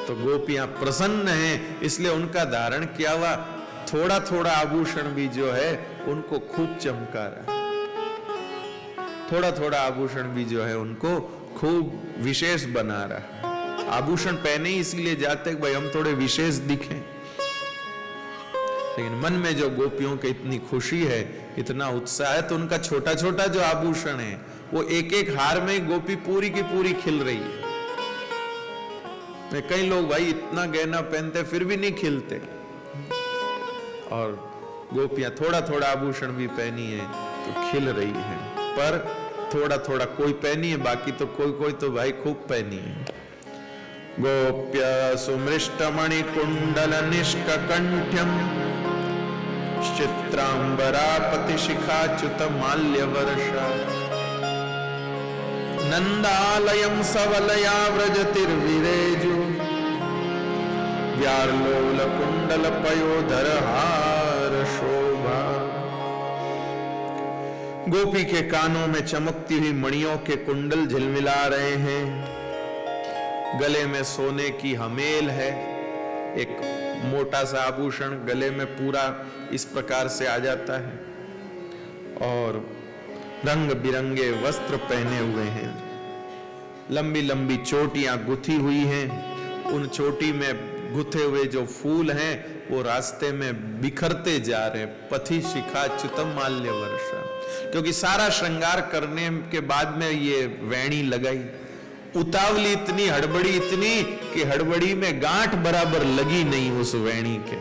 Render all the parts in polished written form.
तो गोपियां प्रसन्न हैं, इसलिए उनका धारण किया हुआ थोड़ा थोड़ा आभूषण भी जो है उनको खूब चमका रहा है। थोड़ा थोड़ा आभूषण भी जो है उनको खूब विशेष बना रहा है। आभूषण पहने ही इसलिए जाते हैं भाई हम थोड़े विशेष दिखें, लेकिन मन में जो गोपियों के इतनी खुशी है, इतना उत्साह है, तो उनका छोटा छोटा जो आभूषण है वो एक एक हार में गोपी पूरी की पूरी खिल रही है। कई लोग भाई इतना गहना पहनते फिर भी नहीं खिलते, और गोपियां थोड़ा थोड़ा आभूषण भी पहनी है तो खिल रही है। पर थोड़ा थोड़ा कोई पहनी है, बाकी तो कोई कोई तो भाई खूब पहनी है। गोप्य सुमृष्ट मणि कुंडल निष्कंठ्यम चित्रांबरापति शिखाच्युत माल्य वर्षा नंदालयम सवलया व्रजतिर्विरेजु व्यालोल कुंडल पयोधर हार शोभा। गोपी के कानों में चमकती हुई मणियों के कुंडल झिलमिला रहे हैं। गले में सोने की हमेल है, एक मोटा सा आभूषण गले में पूरा इस प्रकार से आ जाता है, और रंग बिरंगे वस्त्र पहने हुए हैं। लंबी लंबी चोटियां गुथी हुई हैं, उन चोटी में गुथे हुए जो फूल हैं वो रास्ते में बिखरते जा रहे हैं। पथि शिखा च्युतम माल्य वर्षा, क्योंकि सारा श्रृंगार करने के बाद में ये वैणी लगाई। उतावली इतनी, हड़बड़ी इतनी कि हड़बड़ी में गांठ बराबर लगी नहीं उस वैणी के,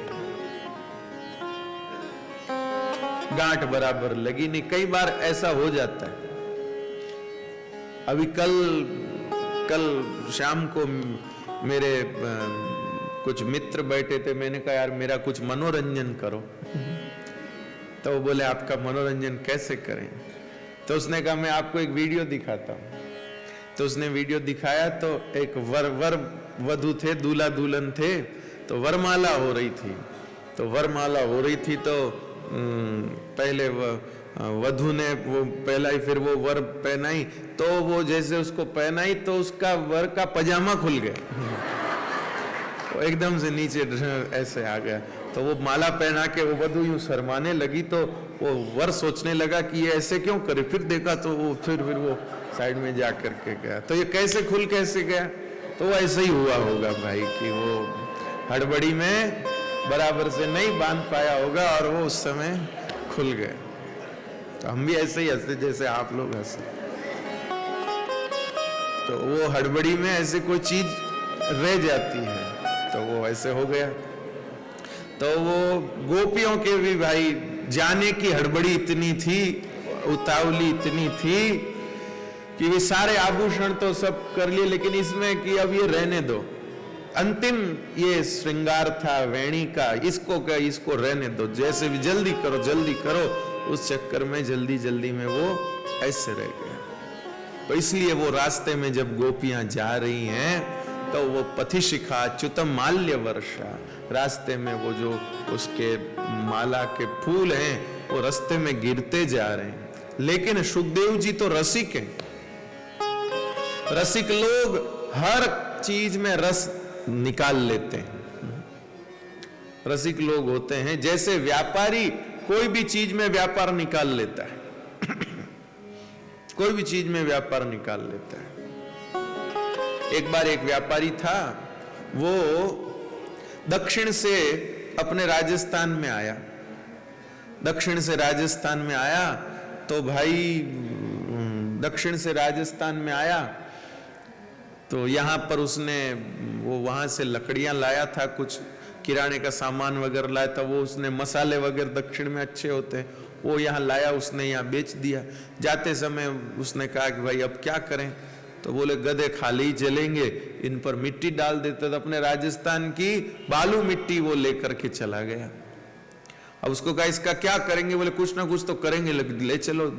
गांठ बराबर लगी नहीं। कई बार ऐसा हो जाता है। अभी कल शाम को मेरे कुछ मित्र बैठे थे, मैंने कहा यार मेरा कुछ मनोरंजन करो, तो वो बोले आपका मनोरंजन कैसे करें? तो उसने कहा मैं आपको एक वीडियो दिखाता हूं। तो उसने वीडियो दिखाया, तो एक वर वधू थे, दूल्हा दुल्हन थे, तो वरमाला हो रही थी। तो वरमाला हो रही थी तो पहले वधू ने वो पहलाई, फिर वो वर पहनाई, तो वो जैसे उसको पहनाई तो उसका वर का पजामा खुल गया, वो एकदम से नीचे ऐसे आ गया। तो वो माला पहना के वो वधू यूं शर्माने लगी, तो वो वर सोचने लगा कि ये ऐसे क्यों करे। फिर देखा तो वो फिर वो साइड में जा करके गया। तो ये कैसे खुल कैसे गया? तो वो ऐसे ही हुआ होगा भाई कि वो हड़बड़ी में बराबर से नहीं बांध पाया होगा और वो उस समय खुल गए। तो हम भी ऐसे ही हंसे जैसे आप लोग हंसे। तो वो हड़बड़ी में ऐसे कोई चीज रह जाती है, तो वो ऐसे हो गया। तो वो गोपियों के भी भाई जाने की हड़बड़ी इतनी थी, उतावली इतनी थी कि वे सारे आभूषण तो सब कर लिए, लेकिन इसमें कि अब ये रहने दो। अंतिम ये श्रृंगार था वेणी का, इसको रहने दो, जैसे भी जल्दी करो। उस चक्कर में जल्दी जल्दी में वो ऐसे रह गए। तो इसलिए वो रास्ते में जब गोपियां जा रही हैं तो वो पथिशिखा च्युतम माल्य वर्षा, रास्ते में वो जो उसके माला के फूल हैं वो रास्ते में गिरते जा रहे हैं। लेकिन सुखदेव जी तो रसिक हैं। रसिक लोग हर चीज में रस निकाल लेते हैं। रसिक लोग होते हैं, जैसे व्यापारी कोई भी चीज में व्यापार निकाल लेता है कोई भी चीज में व्यापार निकाल लेता है। एक बार एक व्यापारी था, वो दक्षिण से अपने राजस्थान में आया। दक्षिण से राजस्थान में आया तो भाई दक्षिण से राजस्थान में आया तो यहाँ पर उसने वो वहां से लकड़ियां लाया था, कुछ किराने का सामान वगैरह लाया था। वो उसने मसाले वगैरह दक्षिण में अच्छे होते हैं, वो यहाँ लाया, उसने यहाँ बेच दिया। जाते समय उसने कहा कि भाई अब क्या करें? तो बोले गधे खाली ही चलेंगे, इन पर मिट्टी डाल देते। तो अपने राजस्थान की बालू मिट्टी वो लेकर के चला गया। अब उसको कहा इसका क्या करेंगे? बोले कुछ ना कुछ तो करेंगे, ले चलो,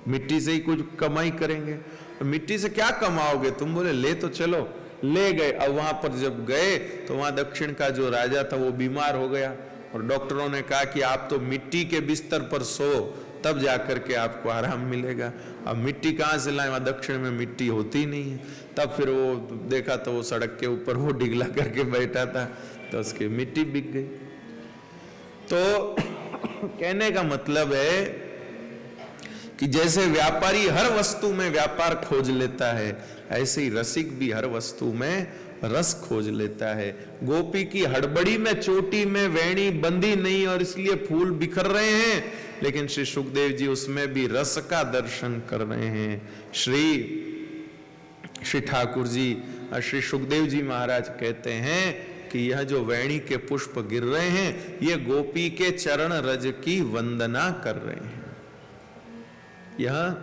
मिट्टी से ही कुछ कमाई करेंगे। तो मिट्टी से क्या कमाओगे तुम? बोले ले तो चलो। ले गए। अब वहां पर जब गए तो वहां दक्षिण का जो राजा था वो बीमार हो गया, और डॉक्टरों ने कहा कि आप तो मिट्टी के बिस्तर पर सो, तब जाकर के आपको आराम मिलेगा। अब मिट्टी कहाँ से लाए, वहां दक्षिण में मिट्टी होती नहीं है। तब फिर वो देखा तो वो सड़क के ऊपर वो डिगला करके बैठा था, तो उसकी मिट्टी बिक गई। तो कहने का मतलब है कि जैसे व्यापारी हर वस्तु में व्यापार खोज लेता है, ऐसे ही रसिक भी हर वस्तु में रस खोज लेता है। गोपी की हड़बड़ी में चोटी में वेणी बंधी नहीं और इसलिए फूल बिखर रहे हैं, लेकिन श्री सुखदेव जी उसमें भी रस का दर्शन कर रहे हैं। श्री ठाकुर जी श्री सुखदेव जी महाराज कहते हैं कि यह जो वेणी के पुष्प गिर रहे हैं, ये गोपी के चरण रज की वंदना कर रहे हैं। यह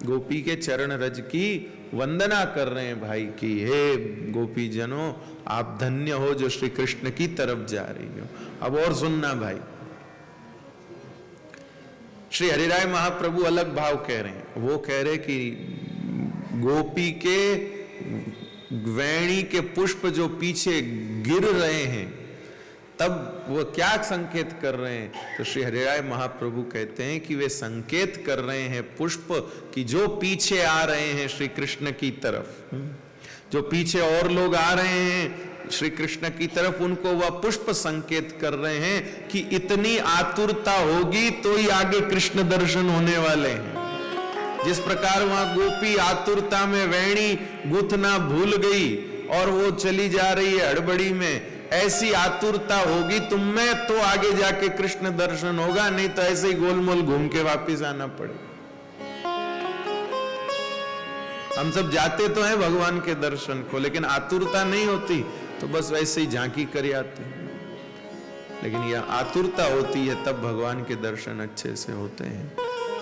गोपी के चरण रज की वंदना कर रहे हैं भाई की हे गोपी जनों, आप धन्य हो जो श्री कृष्ण की तरफ जा रही हो। अब और सुनना भाई, श्री हरिराय महाप्रभु अलग भाव कह रहे हैं। वो कह रहे कि गोपी के वेणी के पुष्प जो पीछे गिर रहे हैं, तब वो क्या संकेत कर रहे हैं? तो श्री हरिराय महाप्रभु कहते हैं कि वे संकेत कर रहे हैं पुष्प कि जो पीछे आ रहे हैं श्री कृष्ण की तरफ, जो पीछे और लोग आ रहे हैं श्री कृष्ण की तरफ, उनको वह पुष्प संकेत कर रहे हैं कि इतनी आतुरता होगी तो ही आगे कृष्ण दर्शन होने वाले हैं। जिस प्रकार वहां गोपी आतुरता में वेणी गुथना भूल गई और वो चली जा रही है हड़बड़ी में, ऐसी आतुरता होगी तुम में तो आगे जाके कृष्ण दर्शन होगा, नहीं तो ऐसे ही गोलमोल घूम के वापिस आना पड़ेगा। हम सब जाते तो हैं भगवान के दर्शन को, लेकिन आतुरता नहीं होती तो बस वैसे ही झांकी कर आते हैं। लेकिन यह आतुरता होती है तब भगवान के दर्शन अच्छे से होते हैं।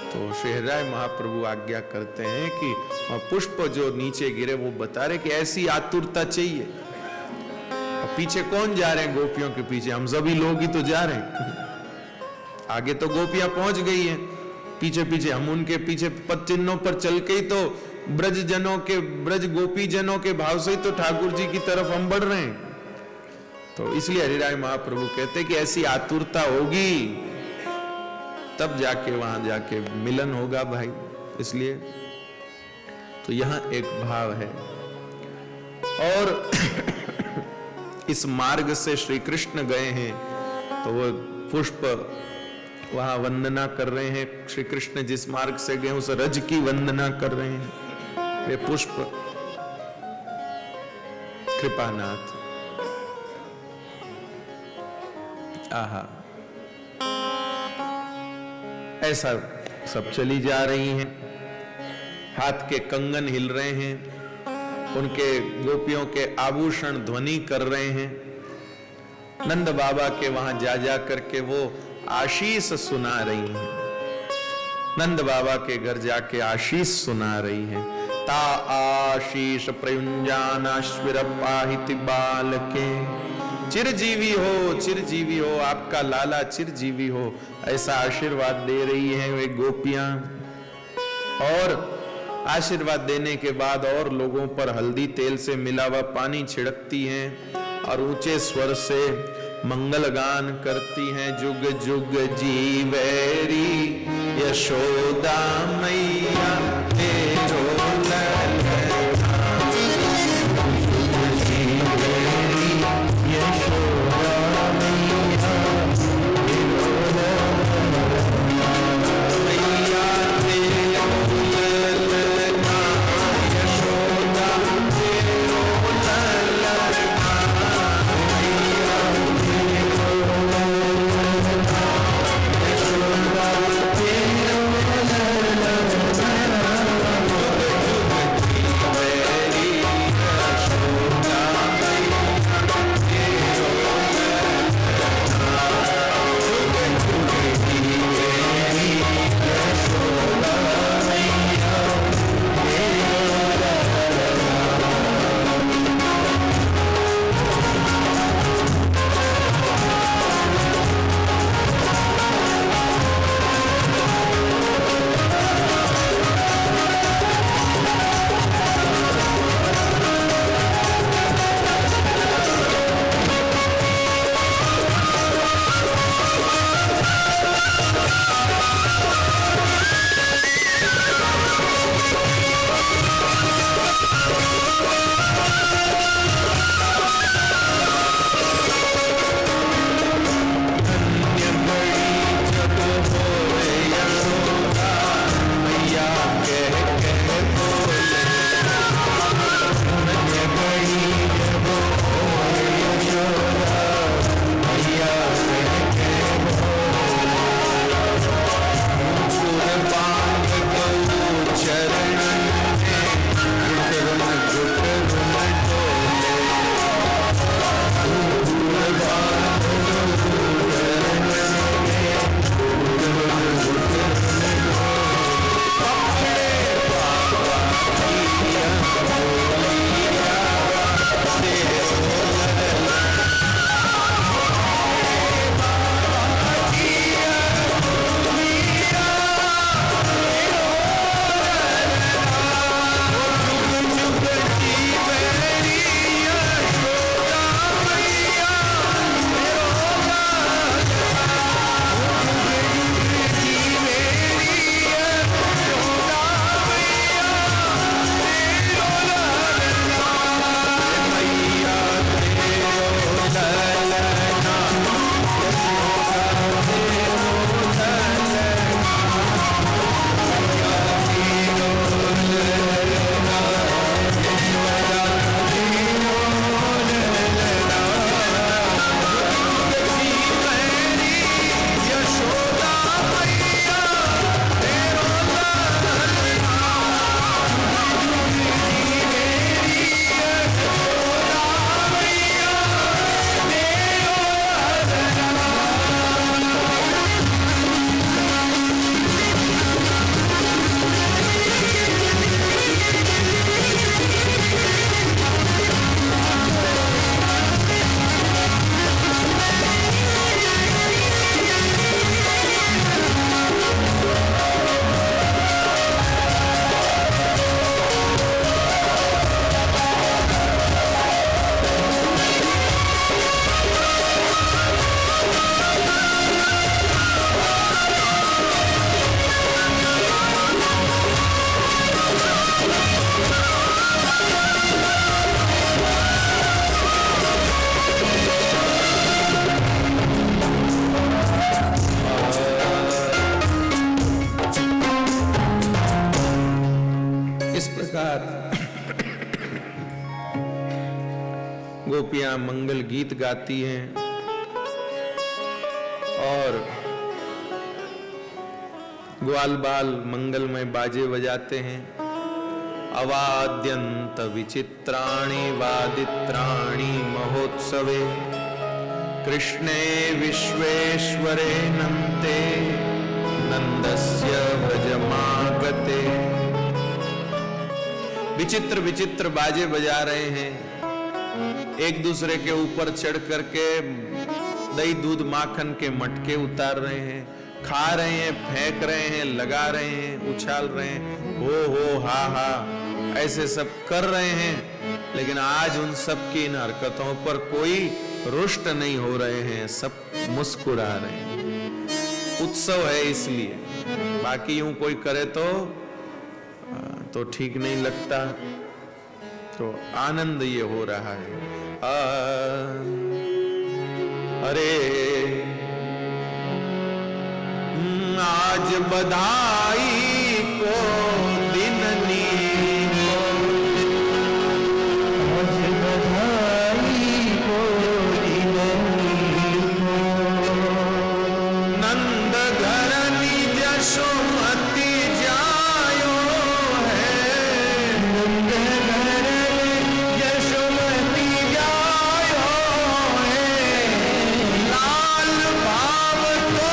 तो श्री हरिराय महाप्रभु आज्ञा करते हैं कि पुष्प जो नीचे गिरे वो बता रहे कि ऐसी आतुरता चाहिए। पीछे कौन जा रहे हैं? गोपियों के पीछे हम सभी लोग ही तो जा रहे हैं। आगे तो गोपियां पहुंच गई हैं, पीछे पीछे हम उनके पीछे पद चिन्हों पर चल के ही तो ब्रज गोपी जनों के भाव से ही तो ठाकुर जी की तरफ हम बढ़ रहे हैं। तो इसलिए हरिराय महाप्रभु कहते हैं कि ऐसी आतुरता होगी तब जाके वहां जाके मिलन होगा भाई। इसलिए तो यहां एक भाव है। और इस मार्ग से श्री कृष्ण गए हैं तो वो पुष्प वहां वंदना कर रहे हैं। श्री कृष्ण जिस मार्ग से गए उस रज की वंदना कर रहे हैं वे पुष्प। कृपानाथ आहा, ऐसा सब चली जा रही हैं, हाथ के कंगन हिल रहे हैं, उनके गोपियों के आभूषण ध्वनि कर रहे हैं। नंद बाबा के वहां जा जा करके वो आशीष सुना रही हैं। नंद बाबा के घर जाके आशीष सुना रही हैं। ता आशीष प्रयुंजानाश्विर पाहिति बालके, चिरजीवी हो आपका लाला चिरजीवी हो, ऐसा आशीर्वाद दे रही हैं वे गोपियां। और आशीर्वाद देने के बाद और लोगों पर हल्दी तेल से मिला हुआ पानी छिड़कती हैं और ऊंचे स्वर से मंगल गान करती हैं। जुग जुग जीवेरी यशोदा मैया तेरो ललना, जुग जीवेरी यशोदा मैया तेरो ललना, मैया तेरो ललना, यशोदा तेरो ललना, मैया तेरो ललना, यशोदा तेरो ललना। गोपियां मंगल गीत गाती हैं और ग्वाल बाल मंगलमय बाजे बजाते हैं। अवाद्यंत विचित्राणि वादित्राणि महोत्सवे कृष्णे विश्वेश्वरे नन्ते नंदस्य व्रजमागते। विचित्र विचित्र बाजे बजा रहे हैं, एक दूसरे के ऊपर चढ़ करके दही दूध माखन के मटके उतार रहे हैं, खा रहे हैं, फेंक रहे हैं, लगा रहे हैं, उछाल रहे हैं, हो हा हा, ऐसे सब कर रहे हैं। लेकिन आज उन सब की इन हरकतों पर कोई रुष्ट नहीं हो रहे हैं, सब मुस्कुरा रहे हैं। उत्सव है इसलिए, बाकी यूं कोई करे तो ठीक नहीं लगता। तो आनंद ये हो रहा है। अरे आज बधाई को दिन नीको, आज बधाई को दिन नीको, नंद घर निज सुमति जायो है, नंद घर निज सुमति जायो है, लाल भाव तो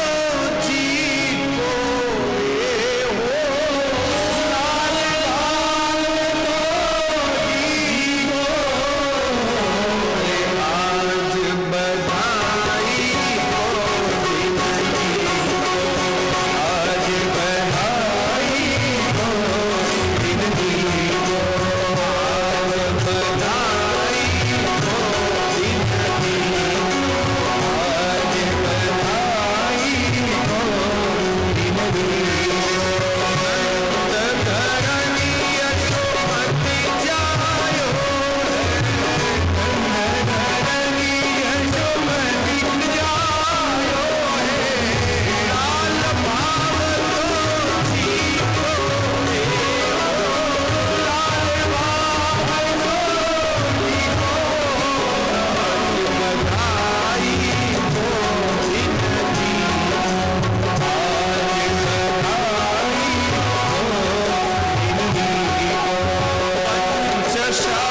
Shah